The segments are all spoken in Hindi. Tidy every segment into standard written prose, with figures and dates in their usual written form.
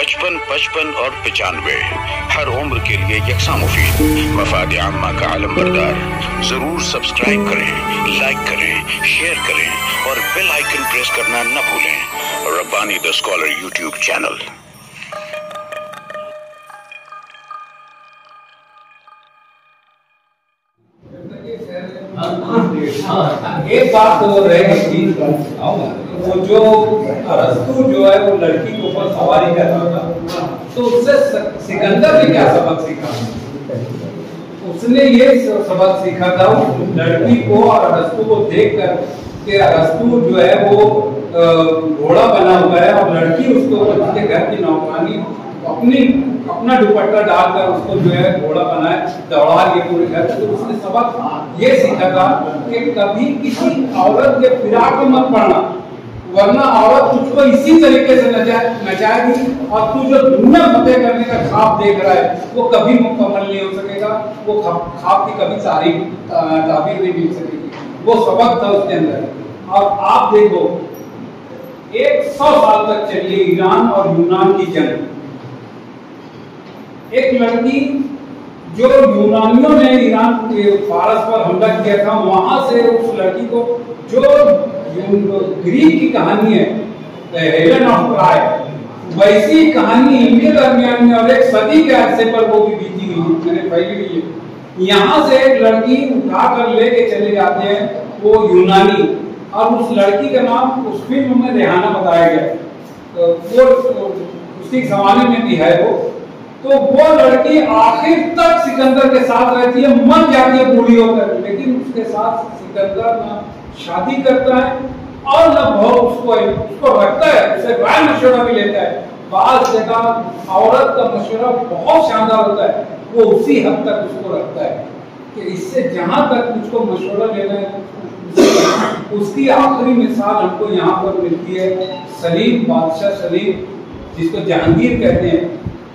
55, 55 और 95 हर उम्र के लिए यकसा मुफीद। मफाद आम्मा का आलम बरदार। जरूर सब्सक्राइब करें, लाइक करें, शेयर करें और बेल आइकन प्रेस करना न भूलें। Rabbani the scholar YouTube channel. एक बात तो रह गई थी, वो जो अरस्तु जो है वो लड़की के ऊपर सवारी कर रहा था, तो उससे सिकंदर ने क्या सबक सीखा? उसने ये सबक सीखा था लड़की को और अरस्तु को देखकर कि अरस्तु जो है वो घोड़ा बना हुआ है और लड़की उसके ऊपर उसके घर की नौकरानी अपना दुपट्टा डालकर उसको जो है घोड़ा बनाए, दौड़ा के पूरे घर। तो उसने सबक ये सीखा था कि कभी किसी औरत के फिराक में मत पड़ना, वरना औरत तुझको इसी तरीके से नचाएगी और तू जो दुनिया फतेह करने का ख्वाब देख रहा है वो कभी मुकम्मल नहीं हो सकेगा, वो ख्वाब की कभी ताबीर नहीं मिल सकेगी। वो सबक था उसके अंदर। और आप देखो 100 साल तक चली ईरान और यूनान की जंग। एक लड़की जो यूनानियों ने ईरान के फारस पर हमला किया था, वहां से उस लड़की को जो ग्रीक की कहानी है हेलेन ऑफ ट्रॉय, वैसी कहानी इनके दरमियान में और एक सदी के अरसे पर वो भी बीती हुई मैंने फैली हुई है। यहाँ से एक लड़की उठा कर लेके चले जाते हैं वो यूनानी, और उस लड़की का नाम उस फिल्म में रेहाना बताया गया, वो उसी जमाने में भी है वो। तो वो लड़की आखिर तक सिकंदर के साथ रहती है, मर जाती है बूढ़ी होकर, लेकिन उसके साथ सिकंदर ना शादी करता है और न बहुत उसको रखता है, उसे राय मशवरा भी लेता है। बात जगह औरत का मशवरा बहुत शानदार होता है, वो उसी हद तक उसको रखता है कि इससे जहां तक मुझको मशवरा लेना है। उसकी आखिरी मिसाल हमको यहाँ पर मिलती है सलीम, बादशाह सलीम जिसको जहांगीर कहते हैं।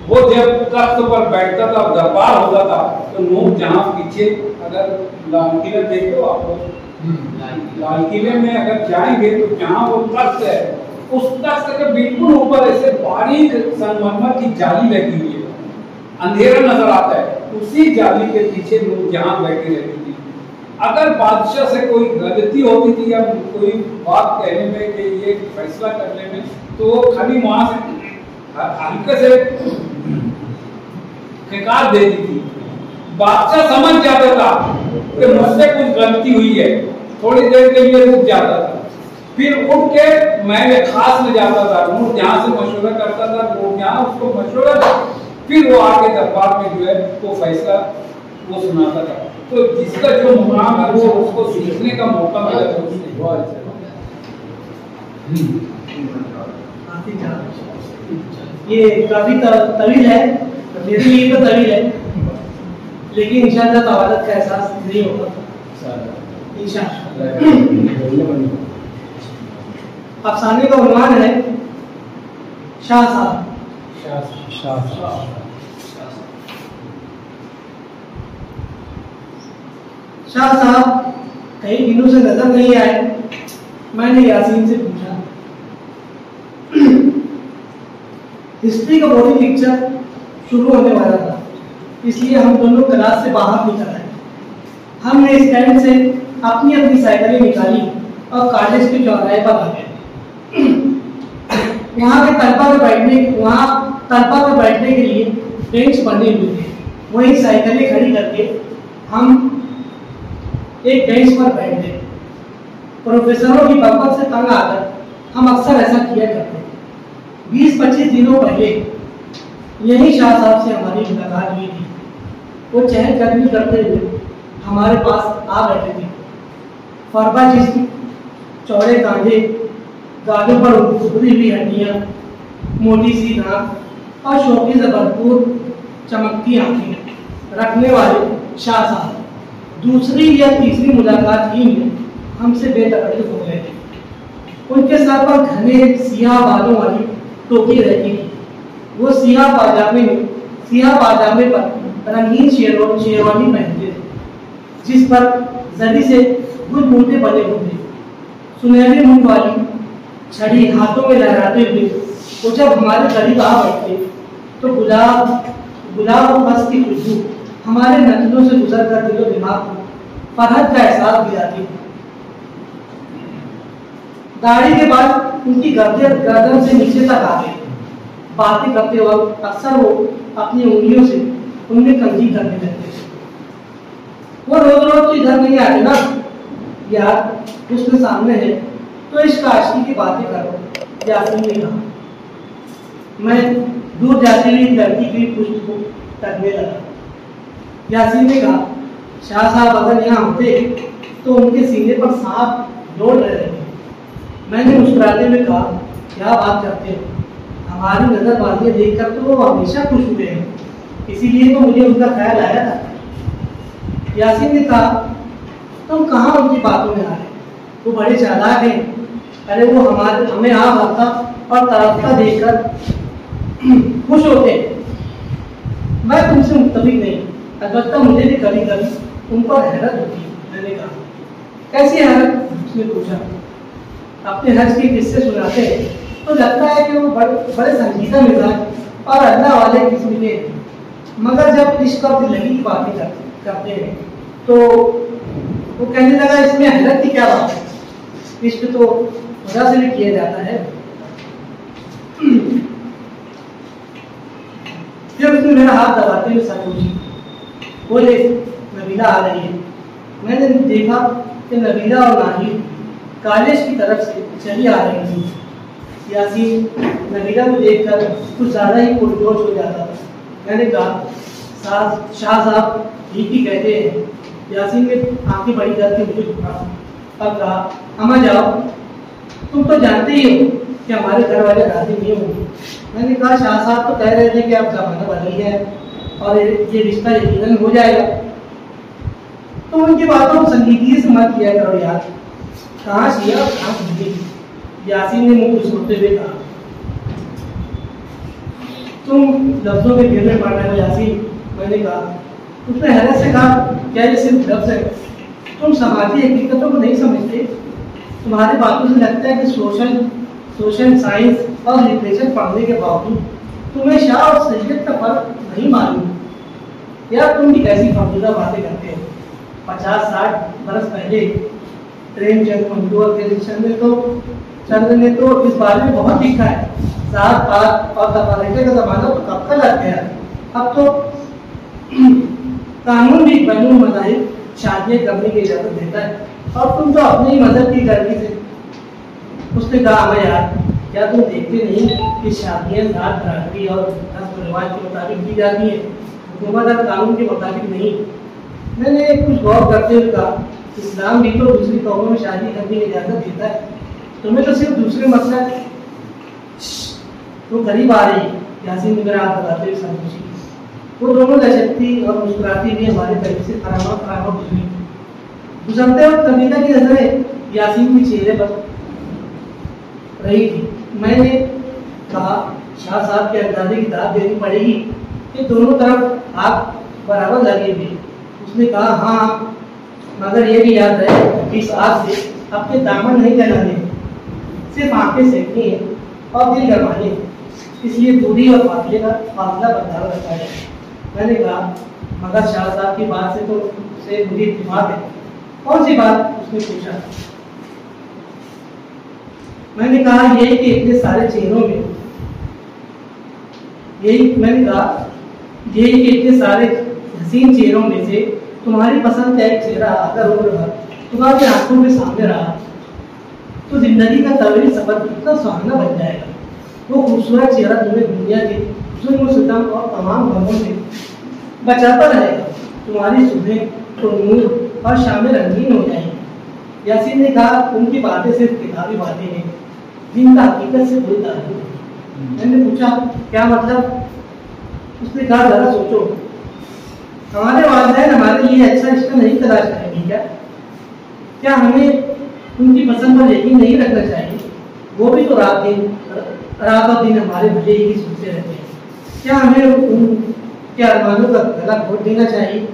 वो जब तख्त पर बैठता था, दरबार होता था, तो नूर जहां पीछे अगर लाल किला देखो आप लोग, लाल किले में अगर जाएंगे तो जहां वो तख्त है उस तख्त के बिल्कुल ऊपर ऐसे बारीक संगमरमर की जाली लगी हुई है, अंधेरा नजर आता है, उसी जाली के पीछे नूर जहां बैठी रहती थी। अगर बादशाह से कोई गलती होती थी या कोई बात कहने में कि ये फैसला करने में, तो वो खाली वहां से हल्के से खिकार देती थी। बादशाह समझ जाता था कि मुझसे कुछ गलती हुई है, थोड़ी देर के लिए रुक जाता था, फिर उठ के महल खास में जाता था, नूर जहां से मशवरा करता था, वो जहां उसको मशवरा था, फिर वो आके दरबार में जो है वो फैसला वो सुनाता था। तो जिसका जो मुकाम है वो उसको सीखने का मौका मिला था उसने। ये काफी तवील है, मेरे लिए तो तवील है, लेकिन इंशाअल्लाह तवालत का एहसास नहीं होगा इंशाअल्लाह। अफसाने का उन्वान है शाह साहब। शाह साहब कई दिनों से नजर नहीं आए। मैंने यासीन से पूछा, हिस्ट्री का बोर्डिंग लेक्चर शुरू होने वाला था, इसलिए हम दोनों क्लास से बाहर निकल आए। हमने स्टैंड से अपनी अपनी साइकिलें निकाली और कॉलेज के चौराहे पर आ गए। वहाँ तलबा पे बैठने के लिए बेंच बने हुए थे, वहीं साइकिलें खड़ी करके हम एक बेंच पर बैठ गए। प्रोफेसरों की बकबक से तंग आकर हम अक्सर ऐसा किया करते। 20-25 दिनों पहले यही शाह साहब से हमारी मुलाकात हुई थी। वो चहलकदमी करते हुए हमारे पास आ बैठे थे। फरबा जिस्म, चौड़े कांधे, गालों पर उभरी हुई हड्डियां, मोटी सी नाक और शौकी से भरपूर चमकती आंखें रखने वाले शाह साहब दूसरी या तीसरी मुलाकात ही में हमसे बेतकल्लुफ हो गए थे। उनके सर पर घने सियाह बालों वाली टोपी रहती थी। वो सियाह पाजामे पर रंगीन शेरवानी पहनते थे, जिस पर जरी से गुलमोटे बने होते। सुनहरे मुंह वाली छड़ी हाथों में लहराते हुए वो जब हमारे करीब आ बैठते तो गुलाब और बस की खुशबू हमारे नजरों से गुजर कर दिलो दिमाग को फरहत का एहसास दिलाती थी। दाढ़ी के बाद उनकी गर्दन से नीचे तक आ गई। बातें करते वक्त अक्सर वो अपनी उंगलियों से उनमें कंघी करने लगते थे। वो रोज रोज तो इधर नहीं आते ना यार, उसके सामने है तो इश्क आशिकी की बातें करो, यासीन ने कहा। मैं दूर जाती हुई लड़की की पुष्ट को तकने लगा। यासीन ने कहा, शाह साहब अगर यहाँ होते तो उनके सीने पर सांप दौड़ रहे थे। मैंने मुस्कुराते हुए कहा, क्या बात करते हो, हमारी नजरबाजी देखकर तो वो हमेशा खुश हुए हैं, इसीलिए तो मुझे उनका ख्याल आया था। यासीन ने कहा, तुम कहाँ उनकी बातों में आ रहे, वो बड़े चालाक हैं। अरे वो हमें आ भागता और तरफता देखकर खुश होते हैं। मैं तुमसे मुत्तफिक नहीं, अलबत्ता मुझे भी कभी कभी उन पर हैरत होती है। मैंने कहा, कैसी हैरत, उसने पूछा। अपने हज के किस्से सुनाते हैं तो लगता है कि वो बड़े संजीदा मिजाज और अल्लाह वाले किस्म के हैं, मगर जब इश्क और दिलगी की बातें करते हैं तो वो कहने लगा, इसमें हैरत की क्या बात है, इश्क तो खुदा से भी किया जाता है। फिर उसने मेरा हाथ दबाते हुए सर पूछी, बोले, नबीला आ रही है। मैंने देखा कि नबीला और नाहिद कॉलेज की तरफ से चली आ रही थी। यासीन नबीला को देखकर कुछ ज़्यादा ही पुरजोश हो जाता था। मैंने कहा, शाह साहब ठीक ही कहते हैं। यासीन ने आंखें बड़ी करके मुझे झुका और कहा, अम्मा जाओ, तुम तो जानते ही हो कि हमारे घर वाले राजी नहीं होंगे। मैंने कहा, शाह साहब तो कह रहे थे कि अब जमाना बदल गया है और ये रिश्ता यकीनन हो जाएगा। तो उनकी बातों को संजीदगी से मत किया करो यार, कहाँ शिया और कहाँ सुन्नी। यासीन ने मुंह घुसोते हुए कहा, तुम लफ्जों के घेर में पड़ रहे हो यासीन। मैंने कहा, उसने हैरत से कहा, क्या ये सिर्फ लफ्ज है, तुम समाजी हकीकतों को नहीं समझते। तुम्हारी बातों से लगता है कि सोशल साइंस और लिटरेचर पढ़ने के बावजूद तुम्हें शाह और सैयद का फर्क नहीं मालूम। यार तुम भी कैसी फालतूदा बातें करते हो। 50-60 बरस पहले प्रेमचंद मंजूर के चंद्र ने तो इस बारे में बहुत लिखा है। साथ पात और तफारीके का जमाना तो कब का लग गया। अब तो कानून भी बैनुल मज़ाहिब शादियाँ करने की इजाजत देता है और तुम तो अपने ही मजहब की गर्मी से। उसने कहा, हमें यार, क्या तुम देखते नहीं कि शादियाँ जात बरादरी और रस्म रिवाज के मुताबिक की जाती है, हुकूमत और कानून के मुताबिक नहीं। मैंने कुछ गौर करते हुए कहा, इस्लाम भी तो दूसरी कौमों में शादी करने की इजाज़त देता है, तुम्हें तो सिर्फ दूसरे मसला तो करीब आ रही। यासीन ने मेरा हाथ बताते हुए समझी। वो दोनों लचकती और मुस्कुराती भी हमारे करीब से खरामा गुजरते वक्त नबीला की नजरें यासीन के चेहरे पर रही थी। मैंने कहा, शाह साहब के अंदाजे की दाद देनी पड़ेगी कि दोनों तरफ आग बराबर लगे हुए। उसने कहा, हाँ, मगर ये भी याद रहे, इस आग से अपने दामन नहीं जलाने, सिर्फ आंखें सेकनी है और दिल गरमाने, इसलिए दूरी और फासला बरकरार रखा है। मैंने कहा, मगर शाह साहब की बात से मुझे इत्तेफाक है। कौन सी बात, उसने पूछा। मैंने कहा, यही कि इतने सारे चेहरों में इतने सारे हसीन चेहरों में से तुम्हारी पसंद का एक चेहरा अगर उम्र भर तुम्हारी आंखों के सामने रहा तो जिंदगी का तवील सफर कितना सुहाना बन जाएगा। वो खूबसूरत चेहरा तुम्हें दुनिया के जुल्म सितम और तमाम गमों से बचाता रहेगा। तुम्हारी सुबह तो नूर और शामें रंगीन हो जाएंगी। यासीन ने कहा, उनकी बातें सिर्फ किताबी बातें हैं जिनका हकीकत से कोई ताल्लुक नहीं। मैंने पूछा, क्या मतलब? उसने कहा, जरा सोचो, हमारे वालिदैन हमारे लिए अच्छा रिश्ता नहीं तलाश करेंगे क्या हमें उनकी पसंद पर यकीन नहीं रखना चाहिए? वो भी तो रात और दिन हमारे भले ही सोचते रहते हैं। क्या हमें उनके अरमानों का गला घोट देना चाहिए?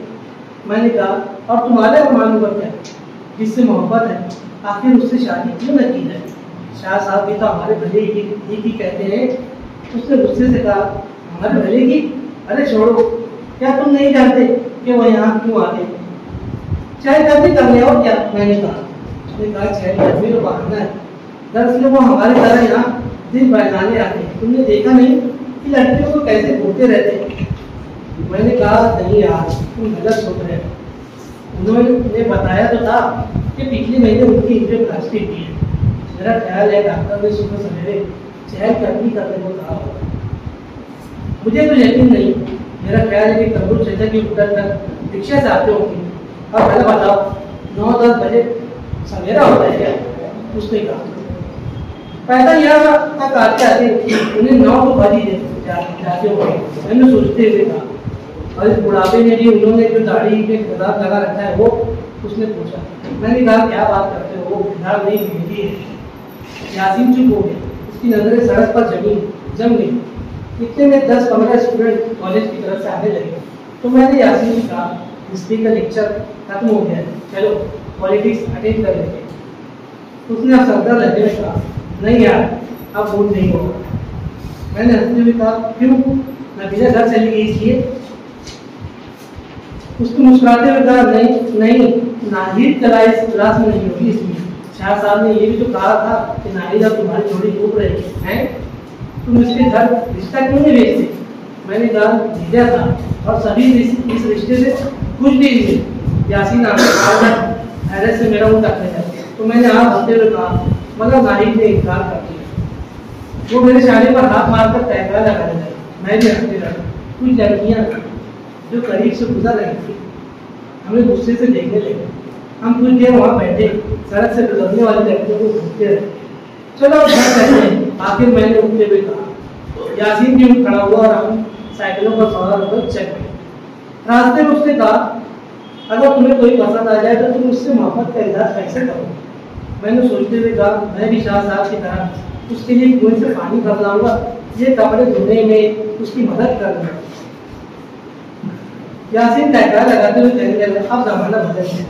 मैंने कहा, और तुम्हारे अरमानों का क्या? जिससे मोहब्बत है आखिर उससे शादी क्यों न की जाए? शाह साहब भी तो हमारे भले ही कहते हैं उसने गुस्से से कहा, हमारे भले की? अरे छोड़ो, क्या तुम नहीं जानते कि वो यहाँ क्यों आते? चाहे कभी करने और क्या? मैंने कहा। उसने कहा, चाहे कभी तो बहाना है, दरअसल वो हमारी तरह यहाँ दिन बहलाने आते हैं। तुमने देखा नहीं कि लड़कियों को कैसे घूमते रहते? मैंने कहा, नहीं यार, तुम गलत सोच रहे हो। उन्होंने बताया तो था कि पिछले महीने उनकी एंजियोप्लास्टी की है। मेरा ख्याल है डॉक्टर ने सुबह सवेरे चहलकदमी करने को कहा होगा। मुझे तो यकीन नहीं, मेरा ख्याल है कि कमरू चाचा की उतर कर रिक्शा से आते होंगे। अब पहले बताओ, 9-10 बजे सवेरा होता है क्या? उसने कहा। पैदल यहाँ तक आते आते उन्हें 9 बज ही जाते होंगे, मैंने सोचते हुए कहा। और इस बुढ़ापे में भी उन्होंने जो दाढ़ी में खिलाफ लगा रखा है वो? उसने पूछा। मैंने कहा, क्या बात करते हो, वो खिलाफ नहीं मिलती है। यासीन चुप हो गया, उसकी नजरें सड़क पर जम गई। इतने में 10-15 स्टूडेंट कॉलेज की तरफ से आने लगे, तो मैंने यासीन से कहा, हिस्ट्री का लेक्चर खत्म हो गया है, चलो पॉलिटिक्स अटेंड कर लेते हैं। उसने अब सरदर्द लगे में कहा, नहीं यार, अब वोट नहीं होगा। मैंने हंसते हुए कहा, क्यों? नबीला घर चली गई इसलिए? उसको मुस्कुराते हुए कहा, नहीं, नाहिद क्लास में नहीं होगी इसलिए। शाह साहब ने ये भी तो कहा था कि नाहिद अब तुम्हारी जोड़ी टूट रही है, तुम इसके घर रिश्ता क्यों नहीं भेजते? मैंने कहा, भेजा था और सभी इस रिश्ते से खुश भी हुए। यासीन हैरत से मेरा मुंह ढकने लगा, तो मैंने आप हंसते हुए कहा, मगर नाहिद ने इनकार कर दिया। वो मेरे शादी पर हाथ मारकर तहका लगाने लगे। मैं भी हंसते रहा। कुछ लड़कियां जो करीब से गुजर रही थी हमें गुस्से से देखने लगे। हम कुछ देर वहाँ बैठे, सड़क से गुजरने वाली लड़कियों को घूमते रहे। चलो अब घर चलते हैं, आखिर मैंने उठते हुए कहा। यासीन भी उठ खड़ा हुआ और हम साइकिलों पर सवार होकर चल गए। रास्ते में उसने कहा, अगर तुम्हें कोई पसंद आ जाए तो तुम उससे मोहब्बत का इजहार कैसे करो? मैंने सोचते हुए कहा, मैं भी शाह साहब की तरह उसके लिए कुएं से पानी भर लाऊंगा, ये कपड़े धोने में उसकी मदद करूंगा। यासीन टहका लगाते हुए कहने लगा, अब जमाना बदल गया।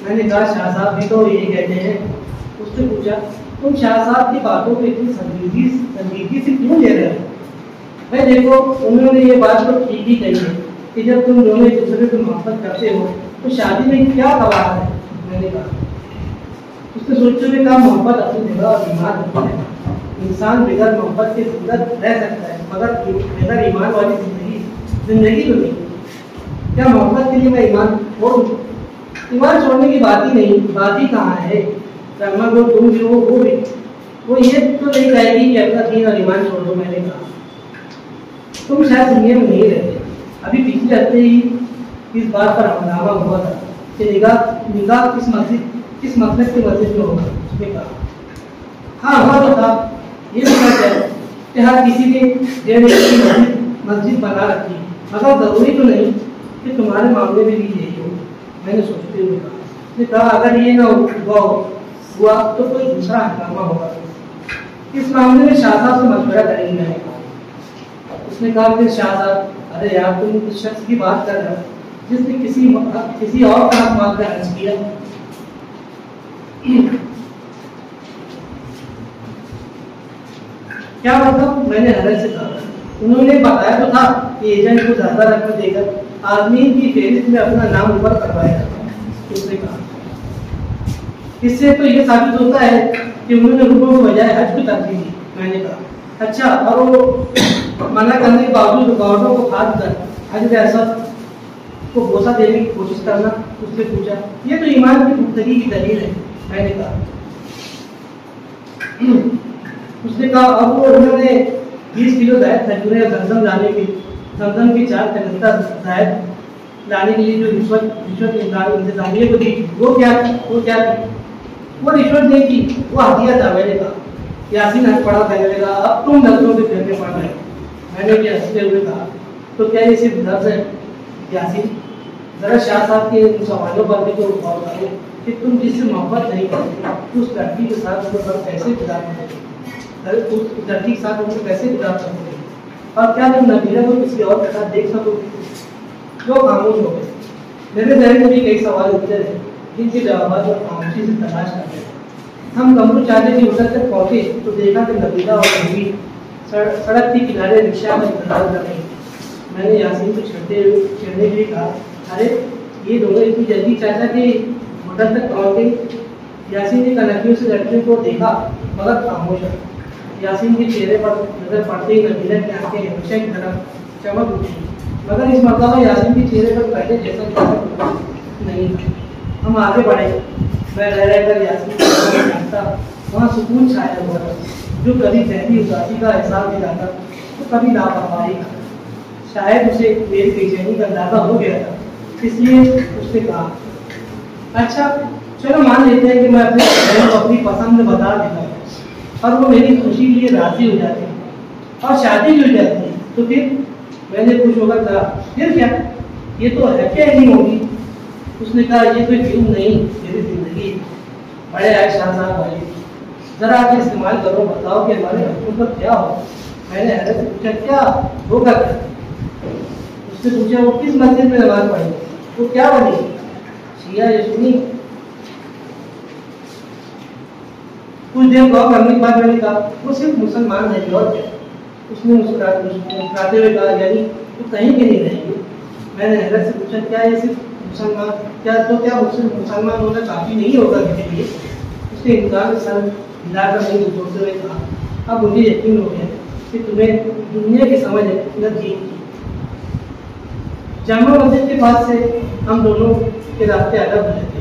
मैंने कहा, शाह साहब भी तो यही कहते हैं। उसने पूछा, तुम शाह साहब की बातों को इतनी संजीदगी से क्यों ले रहे हो? मैं देखो, उन्होंने ये बात तो ठीक ही कही है कि जब तुम दोनों एक दूसरे को मोहब्बत करते हो तो शादी में क्या कबाड़ है? मैंने कहा। उसने सोचते हुए कहा, मोहब्बत अपनी जगह और ईमान अपनी जगह। इंसान बगैर मोहब्बत के जिंदा रह सकता है, मगर बगैर ईमान वाली जिंदगी तो नहीं। क्या मोहब्बत के लिए मैं ईमान छोड़ दूं? ईमान छोड़ने की बात ही नहीं, बात ही कहाँ है। कर्मा को तुम जो हो वो ये तो नहीं कहेगी कि अपना दीन और ईमान छोड़ दो। मैंने कहा, तुम शायद दुनिया में नहीं रहते। अभी पिछले हफ्ते ही इस बात पर हंगामा हुआ था कि निकाह किस मस्जिद की मस्जिद में होगा। उसने कहा, हाँ हुआ तो था। ये भी सच है कि हर किसी ने मस्जिद बना रखी, मगर जरूरी तो नहीं कि तुम्हारे मामले में भी यही हो। मैंने सोचते हुए कहा, अगर ये ना हुआ तो कोई दूसरा हंगामा होगा। इस मामले में शाह साहब से मशवरा करेंगे। मैंने कहा। उसने कहा, फिर शाह साहब, अरे यार, तुम उस शख्स की बात कर रहे हो जिसने किसी और का हक मांगकर हज किया। क्या मतलब? मैंने हैरत से कहा। उन्होंने बताया तो था कि एजेंट को ज्यादा रकम देकर आदमी की फेहरिस्त में अपना नाम ऊपर करवाया। उसने कहा, इससे तो ये साबित होता है कि उन्होंने रुपयों के बजाय हज को तरजीह दी। मैंने कहा, अच्छा, और वो मना करने के बावजूद रुकावटों को खाद कर हज रियासत को भरोसा देने की कोशिश करना। उससे पूछा, ये तो ईमान की पुख्तगी की दलील है। मैंने कहा। उसने कहा, अब वो उन्होंने 20 किलो जायद खजूरें जमजम की 4 कनस्ता जायद लाने के लिए जो रिश्वत इंतजामिया को दी, वो क्या थी? वो रिश्वत नहीं थी, वो हदिया था। मैंने कहा। यासीन हंस पड़ा, कहने लगा, अब तुम लफ्जों के फेंकने पड़ रहे। मैंने भी हंसते हुए कहा, तो क्या ये सिर्फ लफ्ज है? यासीन, जरा शाह साहब के उन सवालों पर भी तो गौर करो कि तुम जिससे मोहब्बत नहीं करते उस लड़की के साथ कैसे गुजार सकते, उस लड़की के साथ उनको कैसे गुजार सकते, और क्या तुम नबीला को किसी और के साथ देख सकोगे? जो खामोश हो गए। मेरे जहन में भी कई सवाल उठते रहे जिनके जवाब और खामोशी से तलाश करते थे। हम कमरू चाचे की होटल तक पहुंचे तो देखा कि नबीला और नबी सड़क के किनारे रिक्शा में इंतजार कर रही थी। मैंने यासीन को छेड़ने के लिए कहा, अरे ये दोनों इतनी जल्दी चाचा के होटल तक पहुँच गई। यासीन ने कनखियों से लड़कियों को देखा मगर खामोश रहा। यासीन के चेहरे पर नजर पड़ते ही नबीला की आंखें हमेशा की तरह चमक उठी, मगर इस मरतबा यासीन के चेहरे पर पहले जैसा नहीं था। हम आगे बढ़े। मैं रह रहकर यासीन को जानता, वहाँ सुकून छाया हुआ था, जो कभी जहरी उदासी का एहसास दिलाता तो कभी लापरवाही का। शायद उसे मेरी बेचैनी का अंदाजा हो गया था, इसलिए उसने कहा, अच्छा चलो मान लेते हैं कि मैं अपने बहन को अपनी पसंद बता देता हूँ और वो मेरी खुशी के लिए राजी हो जाती है और शादी भी हो जाती है, तो फिर? मैंने खुश होकर कहा, फिर क्या, ये तो हैप्पी एंडिंग होगी। उसने कहा, ये कोई फिल्म नहीं, मेरी जिंदगी। बड़े आए शाहजहां भाई, जरा आके इस्तेमाल करो, बताओ कि हमारे बच्चों पर क्या हो। मैंने हैरत से पूछा, क्या होगा क्या? उसने पूछा, वो किस मस्जिद में नमाज पढ़ेगी, वो क्या बनेगी, शिया या सुन्नी? कुछ देर गौर करने के बाद मैंने कहा, वो सिर्फ मुसलमान है और क्या? उसने मुस्कुराते हुए कहा, यानी तो कहीं भी नहीं रहेंगे। मैंने हैरत से पूछा, क्या ये सिर्फ मुसलमान, क्या मुसलमान होना काफी नहीं होगा मेरे लिए? उसने इनकार सर हिलाकर नहीं जोड़ते हुए कहा, अब मुझे यकीन हो गया कि तुम्हें दुनिया की समझ है न दीन की। जामा मस्जिद के पास से हम दोनों के रास्ते अलग हो जाते।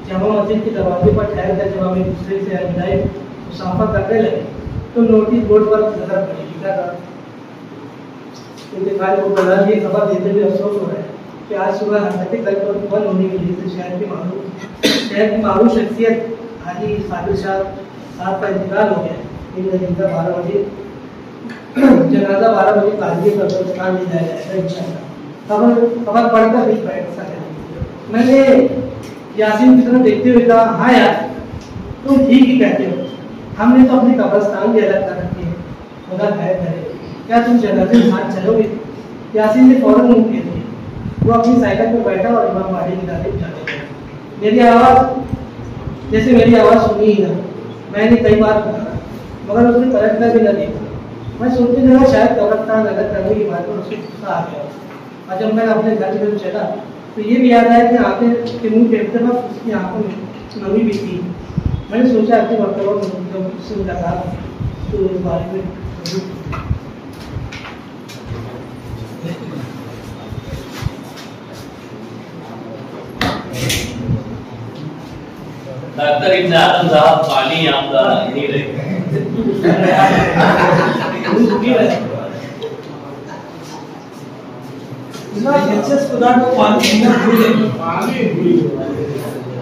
जामा मस्जिद के दरवाजे पर ठहर कर जब हम एक दूसरे से अलविदाई मुसाफा करने लगे तो नोटिस बोर्ड पर नजर पड़ी, लिखा था, इंतकाल को बना ये खबर देते हुए अफसोस हो रहा है कि आज सुबह हरकतें कल पर बंद होने की वजह से शहर की मारूफ शख्सियत हाजी साबिर शाह साहब का इंतकाल हो गया। इनका 12 बजे जनाजा 12 बजे ताजिए का कब्रिस्तान ले जाया जाएगा इंशाअल्लाह। खबर पढ़कर भी बैठ सके। मैंने यासीन की तरफ देखते हुए कहा, हाँ यार तुम ठीक ही कहते हो, हमने तो अपने कब्रिस्तान भी अलग कर रखे हैं, खुदा खैर करे। क्या तुम जनाजे के साथ चलोगे? यासीन ने फौरन मुंह फेर दिया। वो अपनी साइकिल पर बैठा और इमाम बाड़ी की जानिब जाने लगा। मेरी आवाज़ सुनी ही ना। मैंने कई बार पुकारा मगर उसने पलट कर भी न देखा। मैं सोचते लगा शायद कब्रिस्तान अलग करने की बात पर उससे गुस्सा आ गया। और जब मैं अपने घर की तरफ चला तो ये भी याद आया कि आंखें के मुँह फेंकते वक्त उसकी आंखों में नमी भी थी। मैंने सोचा कि मरतबा जब उससे मुलाकात तो इस बारे में डॉक्टर इब्न आदम साहब पानी आपका नहीं रहेगा।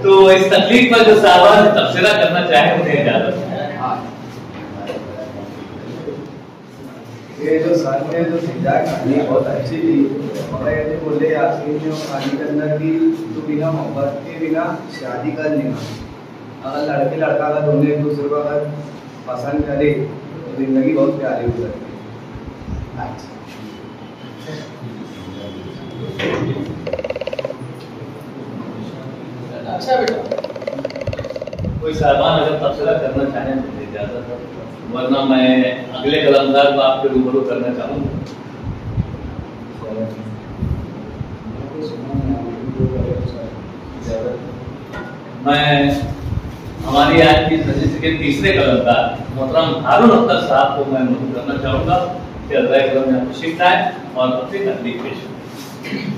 तो इस तकलीफ पर जो साहब तबसरा करना चाहे उन्हें इजाजत है। ये जो सर ने जो समझा कहानी बहुत अच्छी थी, मगर ऐसे बोले यासीन जो कहानी के अंदर की तो बिना मोहब्बत के बिना शादी कर लेना, अगर लड़के लड़का का दोनों एक दूसरे को अगर पसंद करे तो जिंदगी बहुत प्यारी हो सकती है। अच्छा बेटा, कोई साहबान अगर तबसरा करना चाहें तो इजाजत है, वरना मैं अगले कलमदार को आपके रूबरू करना चाहूँगा। मैं हमारी आज की नशिस्त के तीसरे कलमदार मोहतरम हारून अख्तर साहब को मैं मदद करना चाहूँगा कि अल्लाह करम में तशरीफ लाएं और अपनी तकलीफ पेश करें।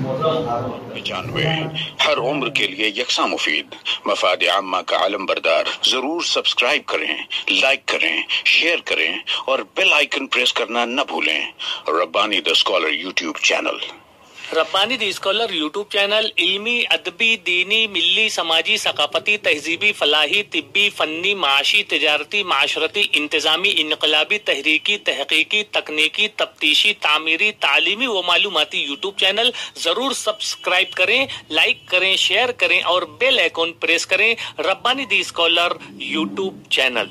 मोहतरम हारून अख्तर। 95 हर उम्र के लिए यकसा मुफीद, मफाद आम्मा का आलम बरदार। जरूर सब्सक्राइब करें, लाइक करें, शेयर करें और बेल आइकन प्रेस करना न भूलें। Rabbani the scholar YouTube channel. Rabbani the scholar YouTube channel इल्मी, अदबी, दीनी, मिल्ली, समाजी, सकाफती, तहजीबी, फलाही, तिब्बी, फन्नी, माशी, तिजारती, माशरती, इंतजामी, इनकलाबी, तहरीकी, तहकीकी, तकनीकी, तफ्तीशी, तामीरी, तालीमी व मालूमाती यूट्यूब चैनल जरूर सब्सक्राइब करें, लाइक करें, शेयर करें और बेल आइकॉन प्रेस करें। Rabbani the scholar YouTube channel.